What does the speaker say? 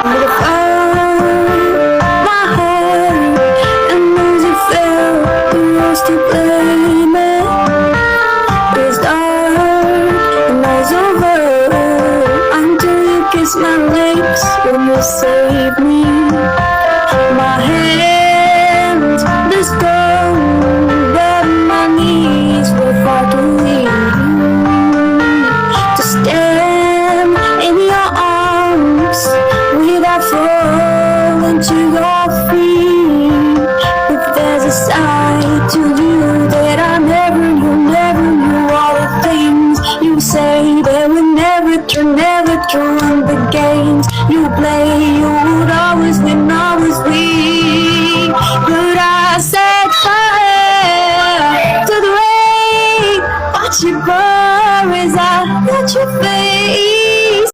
But I found my heart, and as it fell, who was to blame it? It's dark and night's over until you kiss my lips when you save me. My hands, the stone, but my knees were far too weak.